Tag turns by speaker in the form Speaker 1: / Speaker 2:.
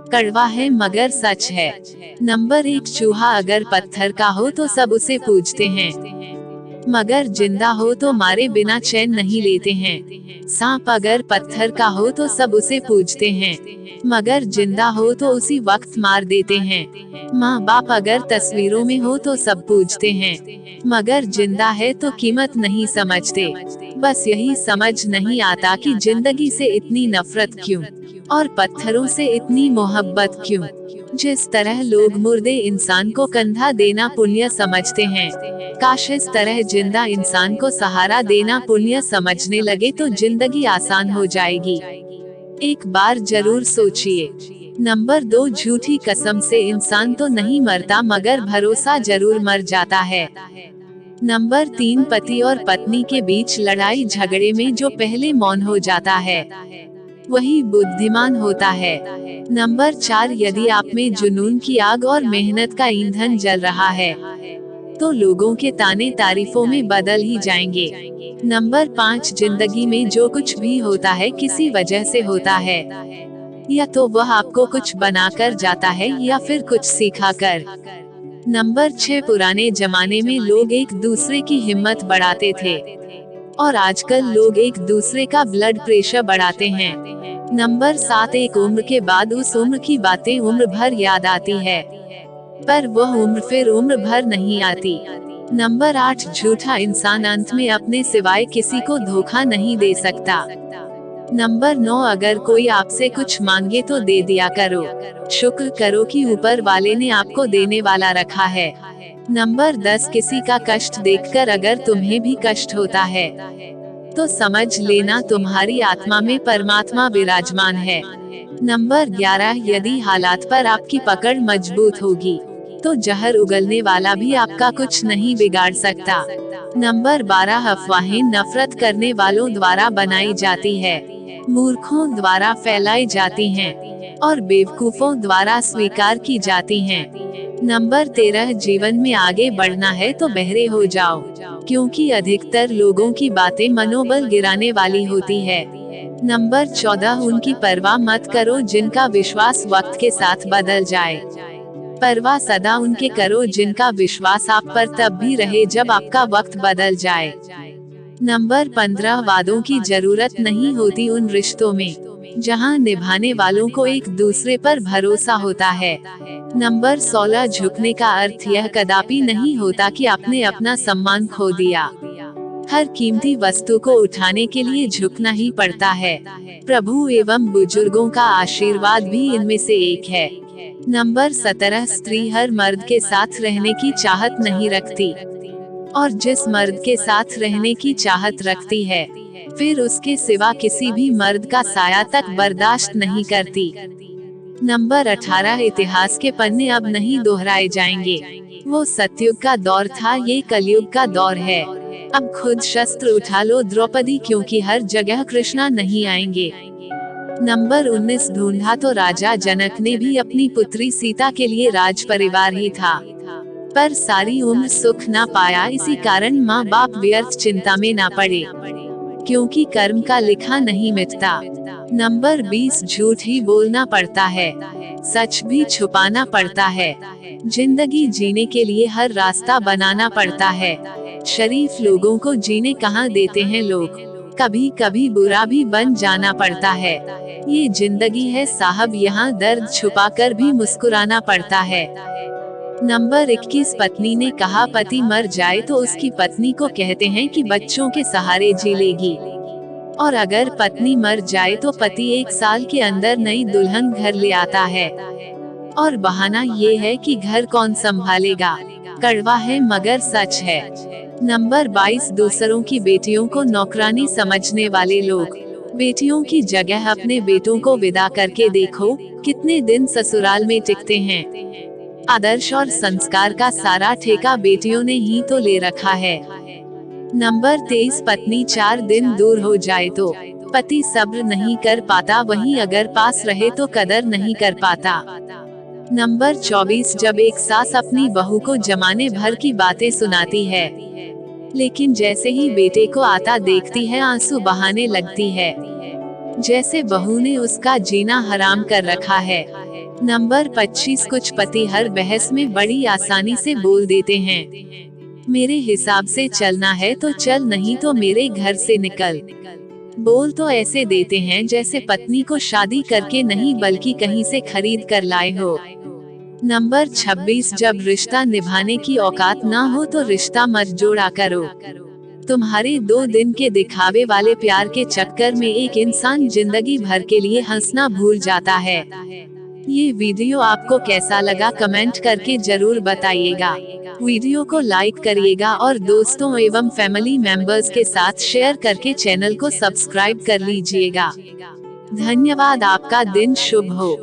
Speaker 1: कड़वा है मगर सच है। नंबर 1, चूहा अगर पत्थर का हो तो सब उसे पूजते हैं, मगर जिंदा हो तो मारे बिना चैन नहीं लेते हैं। सांप अगर पत्थर का हो तो सब उसे पूजते हैं, मगर जिंदा हो तो उसी वक्त मार देते हैं। माँ बाप अगर तस्वीरों में हो तो सब पूजते हैं, मगर जिंदा है तो कीमत नहीं समझते। बस यही समझ नहीं आता कि जिंदगी से इतनी नफरत क्यों, और पत्थरों से इतनी मोहब्बत क्यों। जिस तरह लोग मुर्दे इंसान को कंधा देना पुण्य समझते हैं, काश इस तरह जिंदा इंसान को सहारा देना पुण्य समझने लगे तो जिंदगी आसान हो जाएगी। एक बार जरूर सोचिए। नंबर 2, झूठी कसम से इंसान तो नहीं मरता मगर भरोसा जरूर मर जाता है। नंबर 3, पति और पत्नी के बीच लड़ाई झगड़े में जो पहले मौन हो जाता है वही बुद्धिमान होता है। नंबर 4, यदि आप में जुनून की आग और मेहनत का ईंधन जल रहा है तो लोगों के ताने तारीफों में बदल ही जाएंगे। नंबर 5, जिंदगी में जो कुछ भी होता है किसी वजह से होता है, या तो वह आपको कुछ बनाकर जाता है या फिर कुछ सिखा कर। नंबर 6, पुराने जमाने में लोग एक दूसरे की हिम्मत बढ़ाते थे और आजकल लोग एक दूसरे का ब्लड प्रेशर बढ़ाते हैं। नंबर 7, एक उम्र के बाद उस उम्र की बातें उम्र भर याद आती है, पर वह उम्र फिर उम्र भर नहीं आती। नंबर 8, झूठा इंसान अंत में अपने सिवाय किसी को धोखा नहीं दे सकता। नंबर 9, अगर कोई आपसे कुछ मांगे तो दे दिया करो, शुक्र करो कि ऊपर वाले ने आपको देने वाला रखा है। नंबर 10, किसी का कष्ट देखकर अगर तुम्हें भी कष्ट होता है तो समझ लेना तुम्हारी आत्मा में परमात्मा विराजमान है। नंबर 11, यदि हालात पर आपकी पकड़ मजबूत होगी तो जहर उगलने वाला भी आपका कुछ नहीं बिगाड़ सकता। नंबर 12, अफवाहें नफरत करने वालों द्वारा बनाई जाती है, मूर्खों द्वारा फैलाई जाती हैं और बेवकूफों द्वारा स्वीकार की जाती हैं। नंबर 13, जीवन में आगे बढ़ना है तो बहरे हो जाओ, क्योंकि अधिकतर लोगों की बातें मनोबल गिराने वाली होती है। नंबर 14, उनकी परवाह मत करो जिनका विश्वास वक्त के साथ बदल जाए, परवाह सदा उनके करो जिनका विश्वास आप पर तब भी रहे जब आपका वक्त बदल जाए। नंबर 15, वादों की जरूरत नहीं होती उन रिश्तों में जहां निभाने वालों को एक दूसरे पर भरोसा होता है। नंबर 16, झुकने का अर्थ यह कदापि नहीं होता कि आपने अपना सम्मान खो दिया। हर कीमती वस्तु को उठाने के लिए झुकना ही पड़ता है। प्रभु एवं बुजुर्गों का आशीर्वाद भी इनमें से एक है। नंबर 17, स्त्री हर मर्द के साथ रहने की चाहत नहीं रखती, और जिस मर्द के साथ रहने की चाहत रखती है फिर उसके सिवा किसी भी मर्द का साया तक बर्दाश्त नहीं करती। नंबर 18, इतिहास के पन्ने अब नहीं दोहराए जाएंगे, वो सतयुग का दौर था, ये कलयुग का दौर है। अब खुद शस्त्र उठा लो द्रौपदी, क्योंकि हर जगह कृष्णा नहीं आएंगे। नंबर 19, ढूंढा तो राजा जनक ने भी अपनी पुत्री सीता के लिए राज परिवार ही था, पर सारी उम्र सुख ना पाया, इसी कारण माँ बाप व्यर्थ चिंता में ना पड़े, क्योंकि कर्म का लिखा नहीं मिटता। नंबर 20, झूठ ही बोलना पड़ता है, सच भी छुपाना पड़ता है। जिंदगी जीने के लिए हर रास्ता बनाना पड़ता है, शरीफ लोगों को जीने कहाँ देते हैं लोग, कभी कभी बुरा भी बन जाना पड़ता है। ये जिंदगी है साहब, यहाँ दर्द छुपा कर भी मुस्कुराना पड़ता है। नंबर 21, पत्नी ने कहा पति मर जाए तो उसकी पत्नी को कहते हैं कि बच्चों के सहारे जी लेगी, और अगर पत्नी मर जाए तो पति 1 साल के अंदर नई दुल्हन घर ले आता है, और बहाना ये है कि घर कौन संभालेगा। कड़वा है मगर सच है। नंबर 22, दूसरों की बेटियों को नौकरानी समझने वाले लोग, बेटियों की जगह अपने बेटों को विदा करके देखो कितने दिन ससुराल में टिकते हैं। आदर्श और संस्कार का सारा ठेका बेटियों ने ही तो ले रखा है। नंबर 23, पत्नी 4 दिन दूर हो जाए तो पति सब्र नहीं कर पाता, वहीं अगर पास रहे तो कदर नहीं कर पाता। नंबर 24, जब एक सास अपनी बहू को जमाने भर की बातें सुनाती है, लेकिन जैसे ही बेटे को आता देखती है आंसू बहाने लगती है। जैसे बहू ने उसका जीना हराम कर रखा है। नंबर 25 कुछ पति हर बहस में बड़ी आसानी से बोल देते हैं, मेरे हिसाब से चलना है तो चल, नहीं तो मेरे घर से निकल। बोल तो ऐसे देते हैं जैसे पत्नी को शादी करके नहीं बल्कि कहीं से खरीद कर लाए हो। नंबर 26 जब रिश्ता निभाने की औकात ना हो तो रिश्ता मत जोड़ा करो। तुम्हारे 2 दिन के दिखावे वाले प्यार के चक्कर में एक इंसान जिंदगी भर के लिए हंसना भूल जाता है। ये वीडियो आपको कैसा लगा कमेंट करके जरूर बताइएगा। वीडियो को लाइक करिएगा और दोस्तों एवं फैमिली मेंबर्स के साथ शेयर करके चैनल को सब्सक्राइब कर लीजिएगा। धन्यवाद। आपका दिन शुभ हो।